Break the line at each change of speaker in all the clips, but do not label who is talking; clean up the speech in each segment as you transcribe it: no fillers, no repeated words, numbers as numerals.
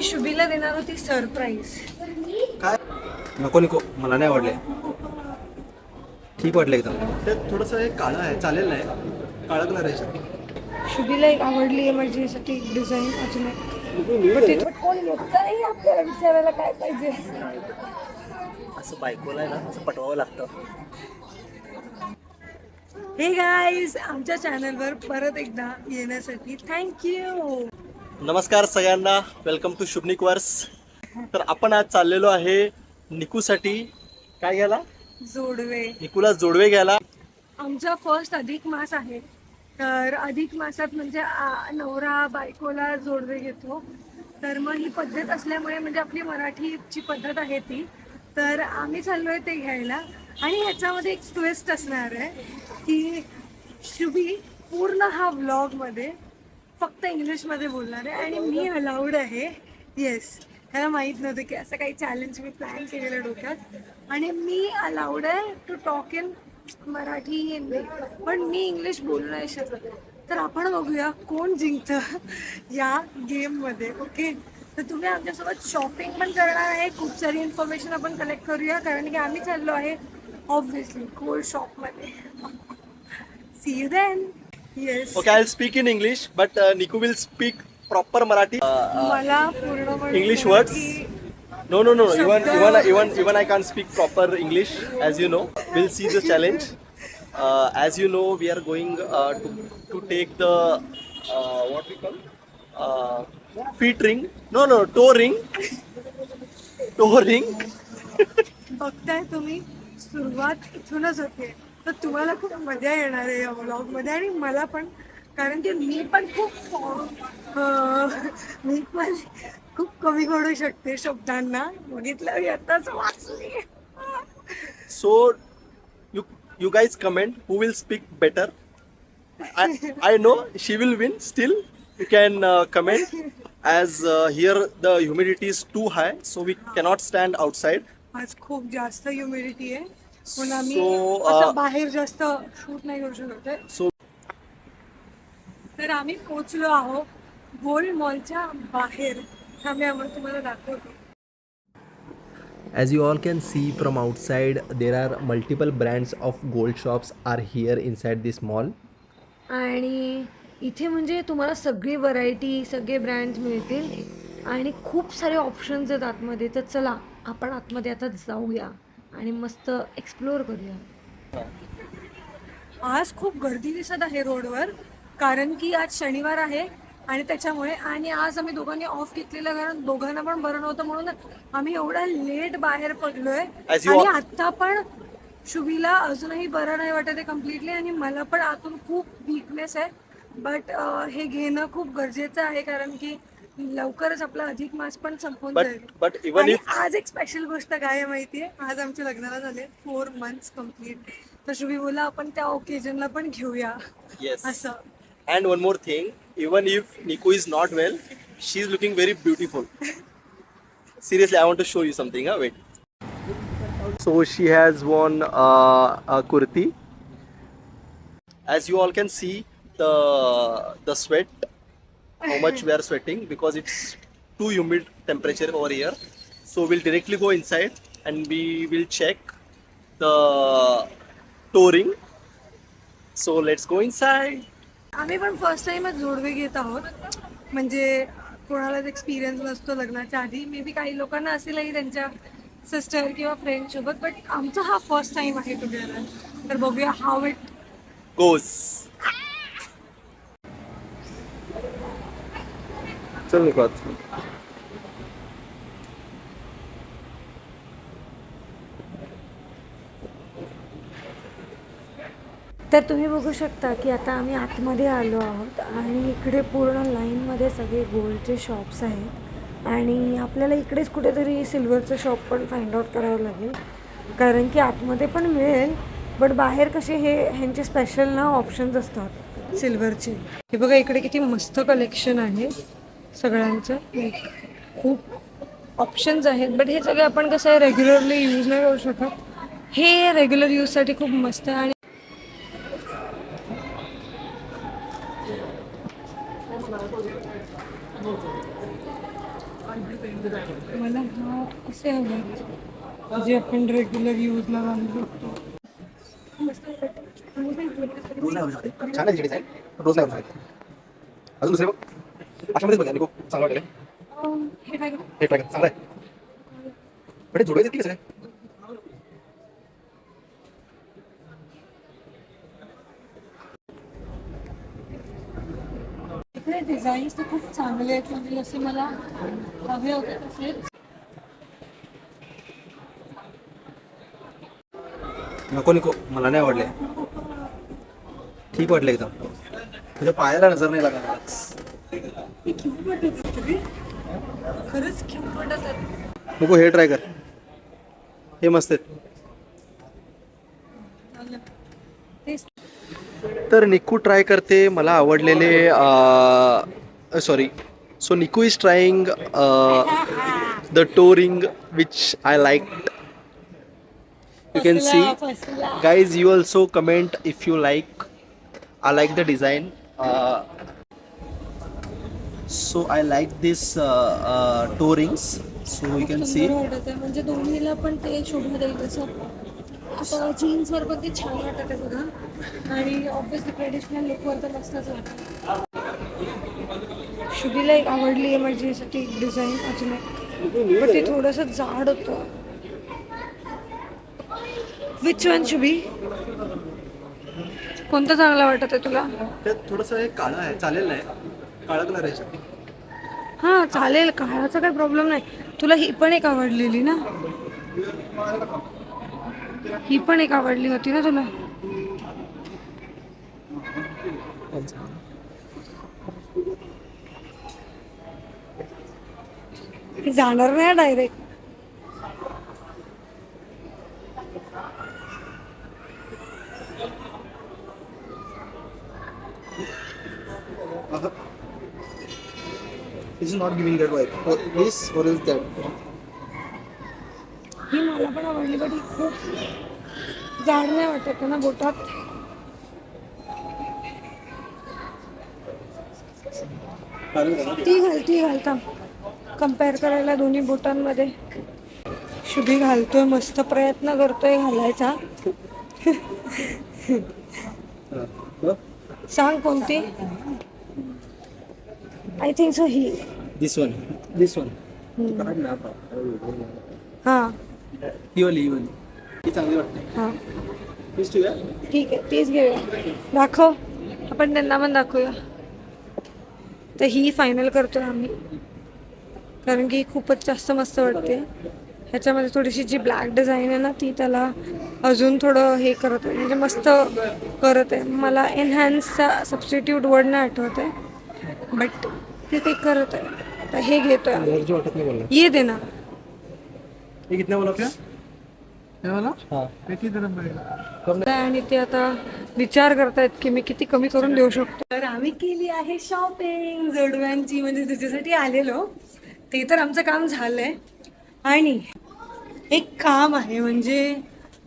मी शुभीला देणार होती सरप्राईज.
काय नको नको मला नाही आवडले. ठीक वाटलं एकदम. ते थोडंसं हे काळं आहे, चालेल नाही, काळा कलर आहे.
शुभीला एक आवडली आहे माझ्यासाठी एक डिझाईन अजून एक. पण ते कोण घेतलं नाही आपल्याला विचारायला काय पाहिजे.
असं बायकोला आहे ना असं पटवावं लागतं.
हे गाईज, आमच्या चॅनलवर परत एकदा येण्यासाठी थँक्यू.
नमस्कार सगळ्यांना, वेलकम टू शुभनिक वर्स. तर आपण आज चाललेलो आहे निकूसाठी काय घ्यायला,
जोडवे.
निकूला जोडवे घ्यायला.
आमचा फर्स्ट अधिक मास आहे, तर अधिक मासात म्हणजे नवरा बायकोला जोडवे घेतो. तर मग ही पद्धत असल्यामुळे म्हणजे आपली मराठीची पद्धत आहे ती, तर आम्ही चाललोय ते घ्यायला. आणि ह्याच्यामध्ये एक ट्विस्ट असणार आहे की शुभी पूर्ण हा व्लॉगमध्ये फक्त इंग्लिशमध्ये बोलणार आहे आणि मी अलाउड आहे. येस, ह्याला माहीत नव्हतं की असं काही चॅलेंज मी प्लॅन केलेलं डोक्यात. आणि मी अलाउड आहे to talk in Marathi Hindi, पण मी इंग्लिश बोलू नाही शकत. तर आपण बघूया कोण जिंकतं या गेममध्ये. ओके, तर तुम्ही आमच्यासोबत शॉपिंग पण करणार आहे, खूप सारी इन्फॉर्मेशन आपण कलेक्ट करूया, कारण की आम्ही चाललो आहे ऑब्व्हियसली गोल्ड शॉपमध्ये. See you then. Yes.
Okay, I speak in English but Niku will speak proper Marathi.
मला पूर्ण
English words? No. Even I can't speak proper English, as you know. We'll see the challenge. As you know, we are going to take the what we call feet ring. No, toe ring. Toe ring.
बघताय तुम्ही, सुरुवात इथूनच होते. तर तुम्हाला खूप मजा येणार आहे या व्लॉगमध्ये आणि मला पण, कारण की मी पण खूप कमी करू शकते शब्दांना. बघितलं मी आताच वाचली.
So you guys comment who will speak better. I know she will win. Still, you can comment as here the humidity is too high, so we cannot stand outside.
आज खूप जास्त ह्युमिडिटी आहे, पण आम्ही
So,
असं बाहेर जास्त shoot नाही करू शकत आहे.
So
तर आम्ही पोचलो आहोत गोल्ड मॉलच्या बाहेर. आम्ही तुम्हाला दाखवतो.
As you all can see from outside, there are multiple brands of gold shops are here inside this mall.
आणि इथे म्हणजे तुम्हाला सगळी व्हरायटी, सगळे ब्रँड्स मिळतील आणि खूप सारे ऑप्शन्स आहेत आतमध्ये. तर चला आपण आतमध्ये आता जाऊया आणि मस्त एक्सप्लोअर करूया. आज खूप गर्दी दिसत आहे रोडवर, कारण की आज शनिवार आहे आणि त्याच्यामुळे. आणि आज आम्ही दोघांनी ऑफ घेतलेलं, कारण दोघांना पण बरं नव्हतं, म्हणून आम्ही एवढा लेट बाहेर पडलोय. आणि आता पण शुभीला अजूनही बरं नाही वाटत आहे कम्प्लिटली, आणि मला पण आतून खूप वीकनेस आहे. बट हे घेणं खूप गरजेचं आहे, कारण की लवकरच आपला अधिक मास पण संपून जाईल.
but even
आणि
if
आज एक स्पेशल गोष्ट काय आहे माहितीये, आज आमच्या लग्नाला झाले 4 months कम्प्लीट. तर शुभी बोला आपण त्या ओकेजनला पण घेऊया.
yes.
असं.
And one more thing, even if Niku is not well, she is looking very beautiful. Seriously, I want to show you something. Wait. So she has worn a kurti. As you all can see, the sweat, how much we are sweating because it's too humid temperature over here. So we'll directly go inside and we will check the toe ring. So let's go inside.
आम्ही पण first टाइमच जोडवे घेत आहोत, म्हणजे कोणालाच experience नसतो लग्नाच्या आधी. मे बी काही लोकांना असेलही त्यांच्या सिस्टर किंवा फ्रेंड सोबत, बट आमचा हा फर्स्ट टाइम आहे टुगेदर. तर बघूया हाऊ इट
Goes. चल निको.
तर तुम्ही बघू शकता की आता आम्ही आतमध्ये आलो आहोत आणि इकडे पूर्ण लाईनमध्ये सगळे गोल्डचे शॉप्स आहेत. आणि आपल्याला इकडेच कुठेतरी सिल्वरचं शॉप पण फाइंड आउट करावं लागेल, कारण की आतमध्ये पण मिळेल, बट बाहेर कसे ह्यांचे स्पेशल ना ऑप्शन्स असतात सिल्वरचे. हे बघा इकडे किती मस्त कलेक्शन आहे सगळ्यांचं, खूप ऑप्शन्स आहेत. बट हे सगळे आपण कसं आहे रेग्युलरली यूज नाही करू शकत. हे रेग्युलर यूजसाठी खूप मस्त आहे. आणि मला हा असे हवे जे आपण रेग्युलर यूजला घालू शकतो.
रोज नाही शकते. छान आहे डिझाईन, रोज नाही शकते. अजून दुसरे बघ, अशामध्येच बघा निको, चांगलं वाटेल.
हे काय
हे ट्राय कर, चांगलं आहे. पण जोडायचं की कसं काय?
इकडे डिझाईन्स तर खूप चांगले आहेत, म्हणजे जसे मला हवे होते तसेच.
नको निको, मला नाही आवडले. ठीक वाटलं एकदम. तुझ्या पायाला नजर नाही लागणार.
हे क्यूट वाटत होते, खरंच क्यूट वाटत आहेत.
नको, हे ट्राय कर, हे मस्त आहेत.
तेच
तर निकू ट्राय करते मला आवडलेले sorry so Niku is trying the toe ring which I like. You can see,
फसला.
guys, you also comment if you like. I like the design. So I like this toe rings. So you can see.
सुंदर वाटत आहे, म्हणजे दोन्हीला पण ते शोभा देईल असं. आता जीन्सवर पण ते छान वाटत आहे बघा, आणि ऑब्विसली ट्रेडिशनल लुकवर तर मस्तच वाटत. शुभीला एक आवडली आहे माझ्यासाठी डिझाईन अजून एक, पण ते थोडंसं जाड होतं. Which one Shubhi? कोणतं चांगलं वाटत आहे तुला?
त्यात थोडंसं हे काळं आहे, चालेल नाही, काळा कलर आहे.
हां चालेल, काळाचा काही प्रॉब्लेम नाही. तुला ही पण एक आवडलेली ना, ही पण एक आवडली होती ना तुला. ही जाणार नाही direct.
This is not giving that vibe. Or this or is that?
ही मला पण आवडली, पण ही खूप जाड नाही वाटत ना बोटात. ती घालता कम्पेअर करायला दोन्ही बोटांमध्ये. शुभी घालतोय, मस्त प्रयत्न करतोय घालायचा. सांग कोणती? I think so he.
This one. This one.
हां
ही वाली ही चांगली वाटते.
हां
तीच ठेवूया.
ठीक आहे, तीच घेऊया. दाखव, आपण त्यांना पण दाखवूया. तर ही फायनल करतोय आम्ही, कारण की खूपच जास्त मस्त वाटते. ह्याच्यामध्ये थोडीशी जी ब्लॅक डिझाईन आहे ना, ती त्याला अजून थोडं हे करत आहे, म्हणजे मस्त करत आहे. मला एनहॅन्सचा सबस्टिट्यूट वर्ड नाही आठवत आहे, बट ते करत आहे. तर हे घेतोय आम्ही.
एनर्जी वाटत नाही बोलला.
ये दे ना.
ये कितना बोला क्या?
हे वाला
हाँ.
किती गरम पडेल?
आणि ते आता विचार करतायत की मी किती कमी करून देऊ शकतो. तर आम्ही केली आहे शॉपिंग जोडव्यांची, म्हणजे त्याच्यासाठी आलेलो. ते तर आमचं काम झालंय, आणि एक काम आहे म्हणजे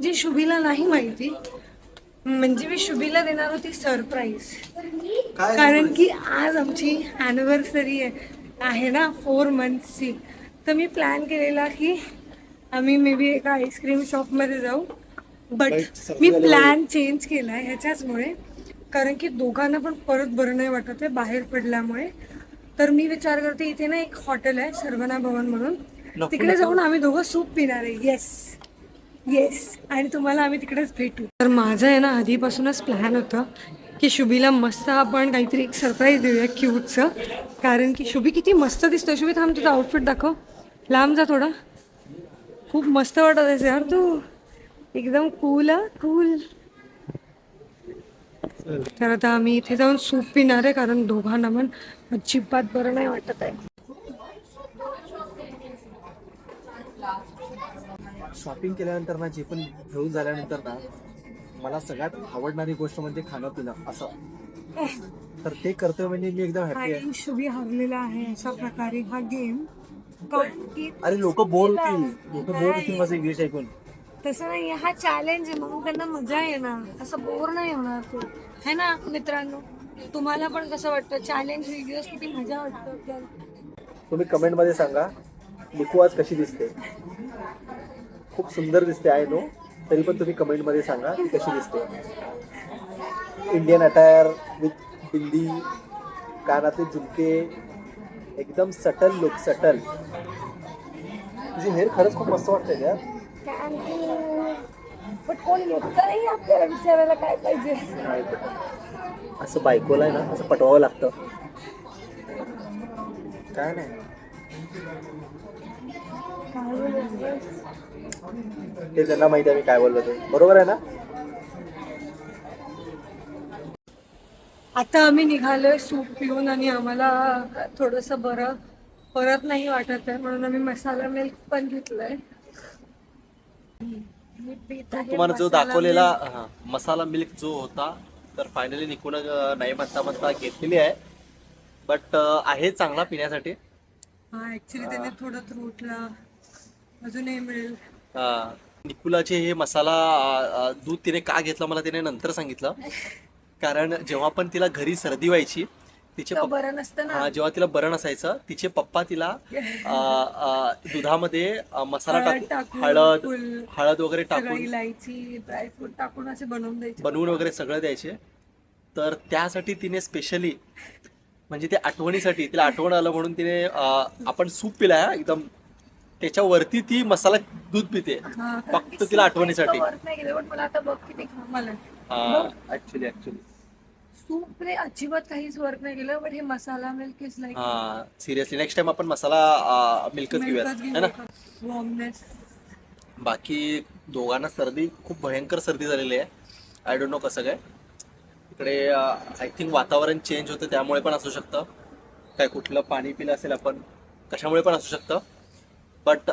जे शुभीला नाही माहिती, म्हणजे मी शुभीला देणार होती सरप्राईज. कारण की आज आमची ॲनिव्हर्सरी आहे ना 4 monthsची. तर मी प्लॅन केलेला की आम्ही मे बी एका आईस्क्रीम शॉपमध्ये जाऊ, बट मी प्लॅन चेंज केला आहे ह्याच्याचमुळे, कारण की दोघांना पण परत बरं नाही वाटत आहे बाहेर पडल्यामुळे. तर मी विचार करते, इथे ना एक हॉटेल आहे सर्वना भवन म्हणून, तिकडे जाऊन आम्ही दोघं सूप पिणार आहे. येस, आणि तुम्हाला आम्ही तिकडेच भेटू. तर माझं आहे ना आधीपासूनच प्लॅन होतं की शुभीला मस्त आपण काहीतरी एक सरप्राईज देऊया क्यूटचं, कारण की शुभी किती मस्त दिसतोय. शुभी थांब, तुझा आउटफिट दाखव, लांब जा थोडा. खूप मस्त वाटत आहे यार तू, एकदम कूल. तर आता आम्ही इथे जाऊन सूप पिणार आहे, कारण दोघांना पण अजिबात बरं नाही वाटत आहे.
शॉपिंग केल्यानंतर ना, जे पण घेऊन झाल्यानंतर ना, मला सगळ्यात आवडणारी गोष्ट म्हणजे खाणं पिणं असं. तर ते करतोय म्हणजे मी एकदम हॅपी आहे.
आणि शुभी हरलेला आहे अशा प्रकारे हा गेम.
अरे लोक बोर होतील माझं इंग्लिश ऐकून.
तसं नाही, हा चॅलेंज आहे, म्हणून त्यांना मजा येणार, असं बोर नाही होणार तू, है ना मित्रांनो? तुम्हाला पण कसं वाटतं चॅलेंज व्हिडिओज, किती मजा वाटतं आपल्याला?
तुम्ही कमेंटमध्ये सांगा निकू आज कशी दिसते. खूप सुंदर दिसते आहे नो, तरी पण तुम्ही कमेंटमध्ये सांगा ती कशी दिसते. इंडियन अटायर विथ बिंदी, कानातले झुमके, एकदम सटल लुक, सटल. तुझी हेअर खरंच खूप मस्त वाटते यार.
पण कोण येत नाही आपल्याला विचारायला काय पाहिजे.
असं बायकोला आहे ना असं पटवावं लागतं. काय नाही ते त्यांना माहिती आहे मी काय बोललो ते. बरोबर आहे ना.
आता आम्ही निघालोय सूप पिऊन आणि आम्हाला थोडंसं बरं परत नाही वाटत आहे म्हणून आम्ही मसाला मिल्क पण घेतलंय. मी पीत आहे
तुम्हाला जो
मसाला
दाखवलेला
milk.
मसाला मिल्क जो होता तर फायनली निकून नाही म्हणता घेतलेली आहे. बट आहे चांगला पिण्यासाठी.
हा ऍक्च्युली त्याने थोडं थ्रोटला अजूनही मिळेल.
निकुलाचे हे मसाला दूध तिने का घेतलं मला तिने नंतर सांगितलं. कारण जेव्हा पण तिला घरी सर्दी व्हायची तिचे
तर बरं नसतं ना.
जेव्हा तिला बरं नसायचं तिचे पप्पा तिला दुधामध्ये मसाला टाकून हळद वगैरे टाकून
इलायची ड्रायफ्रूट टाकून असे बनवून द्यायचे,
बनवून वगैरे सगळं द्यायचे. तर त्यासाठी तिने स्पेशली म्हणजे ते आठवणीसाठी तिला आठवण आलं म्हणून तिने आपण सूप पिलाय एकदम त्याच्यावरती ती मसाला दूध पिते फक्त तिला आठवणीसाठी.
मला आता बघ किती घाम आलाय.
ऍक्च्युली
सूप रे अजिबात काहीच वर्क नाही केलं. बट हे masala milk is like
seriously next time आपण मसाला मिल्कच घेऊया है ना.
वॉर्मनेस.
बाकी दोघांना सर्दी खूप भयंकर सर्दी झालेली आहे. आय डोंट नो कसं काय इकडे. आय थिंक वातावरण चेंज होतं त्यामुळे पण असू शकतं. काय कुठलं पाणी पिलं असेल आपण कशामुळे पण असू शकतं. बट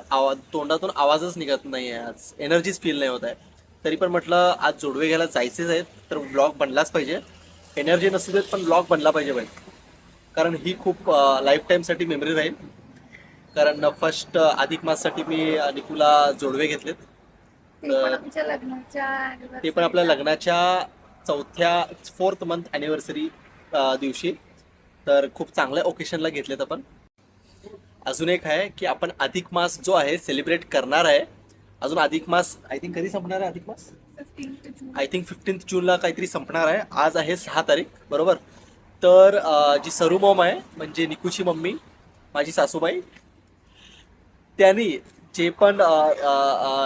तोंडातून आवाजच निघत नाही आहे आज. एनर्जीच फील नाही होत आहे. तरी पण म्हटलं आज जोडवे घ्यायला जायचेच आहेत तर ब्लॉग बनलाच पाहिजे. एनर्जी नसू देत पण ब्लॉग बनला पाहिजे बाई. कारण ही खूप लाईफ टाईमसाठी मेमरी राहील. कारण फर्स्ट अधिक माससाठी मी निकूला जोडवे घेतलेत. ते पण आपल्या लग्नाच्या 4th मंथ ॲनिव्हर्सरी दिवशी. तर खूप चांगल्या ओकेशनला घेतलेत आपण. अजून एक आहे की आपण अधिक मास जो आहे सेलिब्रेट करणार आहे. अजून अधिक मास आय थिंक कधी संपणार आहे अधिक मास. आय थिंक 15 जूनला काहीतरी संपणार आहे. आज आहे 6 तारीख बरोबर. तर जी सरू मॉम आहे म्हणजे निकूची मम्मी माझी सासूबाई त्यांनी जे पण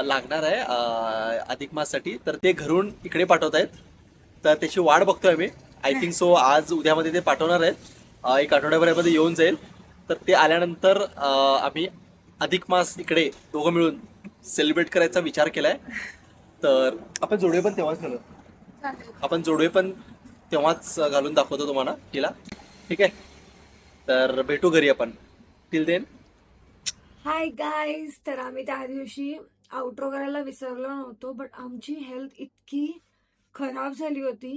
लागणार आहे अधिक माससाठी तर ते घरून इकडे पाठवत आहेत. तर त्याची वाट बघतोय आम्ही. आय थिंक सो आज उद्यामध्ये ते पाठवणार आहेत. 1 आठवड्याभरामध्ये येऊन जाईल. तर ते आल्यानंतर आम्ही अधिक मास इकडे दोघं मिळून सेलिब्रेट करायचा विचार केलाय. तर आपण जोडवे पण तेव्हाच घालून दाखवतो तुम्हाला तिला. ठीक आहे तर भेटू घरी आपण. Till then
hi guys. तर आम्ही त्या दिवशी आउटरो करायला विसरलो नव्हतो. बट आमची हेल्थ इतकी खराब झाली होती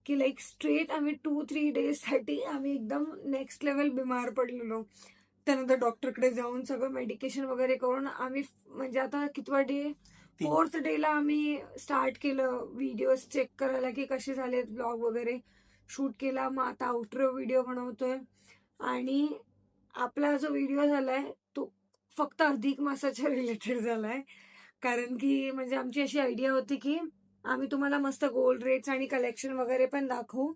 की लाईक स्ट्रेट आम्ही 2-3 डेजसाठी आम्ही एकदम नेक्स्ट लेवल बिमार पडलेलो. त्यानंतर डॉक्टरकडे जाऊन सगळं मेडिकेशन वगैरे करून आम्ही म्हणजे आता कितवा डे 4th डेला आम्ही स्टार्ट केलं व्हिडिओज चेक करायला की कसे झालेत. ब्लॉग वगैरे शूट केला. मग आता आउटरो व्हिडिओ बनवतोय. आणि आपला जो व्हिडिओ झालाय तो फक्त अधिक मासाच्या रिलेटेड झालाय. कारण की म्हणजे आमची अशी आयडिया होती की आम्ही तुम्हाला मस्त गोल्ड रेट्स आणि कलेक्शन वगैरे पण दाखवू.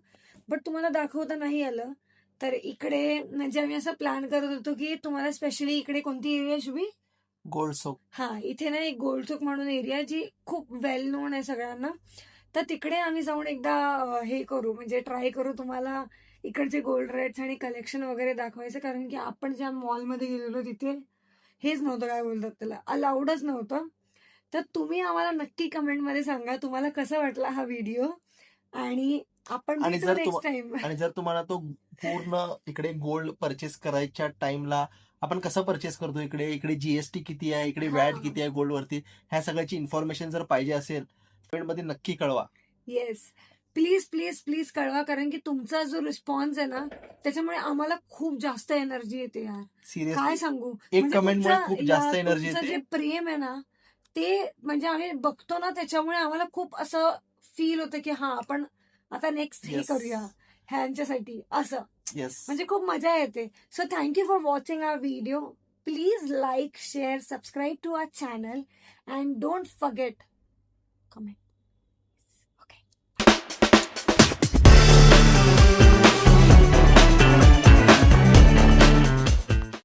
बट तुम्हाला दाखवता नाही आलं. तर इकडे म्हणजे आम्ही असं प्लॅन करत होतो की तुम्हाला स्पेशली इकडे कोणती एरिया शुभी
गोल्ड सोप.
हा इथे ना एक गोल्ड चौक म्हणून एरिया जी खूप वेल नोन आहे सगळ्यांना. तर तिकडे आम्ही जाऊन एकदा हे करू म्हणजे ट्राय करू तुम्हाला इकडचे गोल्ड रेट्स आणि कलेक्शन वगैरे दाखवायचं. कारण की आपण ज्या मॉलमध्ये गेलेलो तिथे हेच नव्हतं काय बोलतात त्याला अलाउडच नव्हतं. तर तुम्ही आम्हाला नक्की कमेंटमध्ये सांगा तुम्हाला कसा वाटला हा व्हिडिओ. आणि आपण नेक्स्ट टाइम.
आणि जर तुम्हाला तो पूर्ण इकडे गोल्ड परचेस करायच्या टाइमला आपण कसं परचेस करतो इकडे जीएसटी किती आहे इकडे वॅट किती आहे गोल्ड वरती ह्या सगळ्याची इन्फॉर्मेशन जर पाहिजे असेल कमेंटमध्ये नक्की कळवा.
येस प्लीज प्लीज प्लीज कळवा. कारण की तुमचा जो रिस्पॉन्स आहे ना त्याच्यामुळे आम्हाला खूप जास्त एनर्जी येते यार.
सिरियसली
काय सांगू.
एक कमेंटमुळे खूप जास्त एनर्जी येते.
जे प्रेम आहे ना ते म्हणजे आम्ही बघतो ना त्याच्यामुळे आम्हाला खूप असं फील होतं की हा आपण आता नेक्स्ट हे करूया ह्यांच्यासाठी असं.
Yes.
म्हणजे खूप मजा येते. So thank you for watching our video. Please like, share, subscribe to our channel and don't forget comment.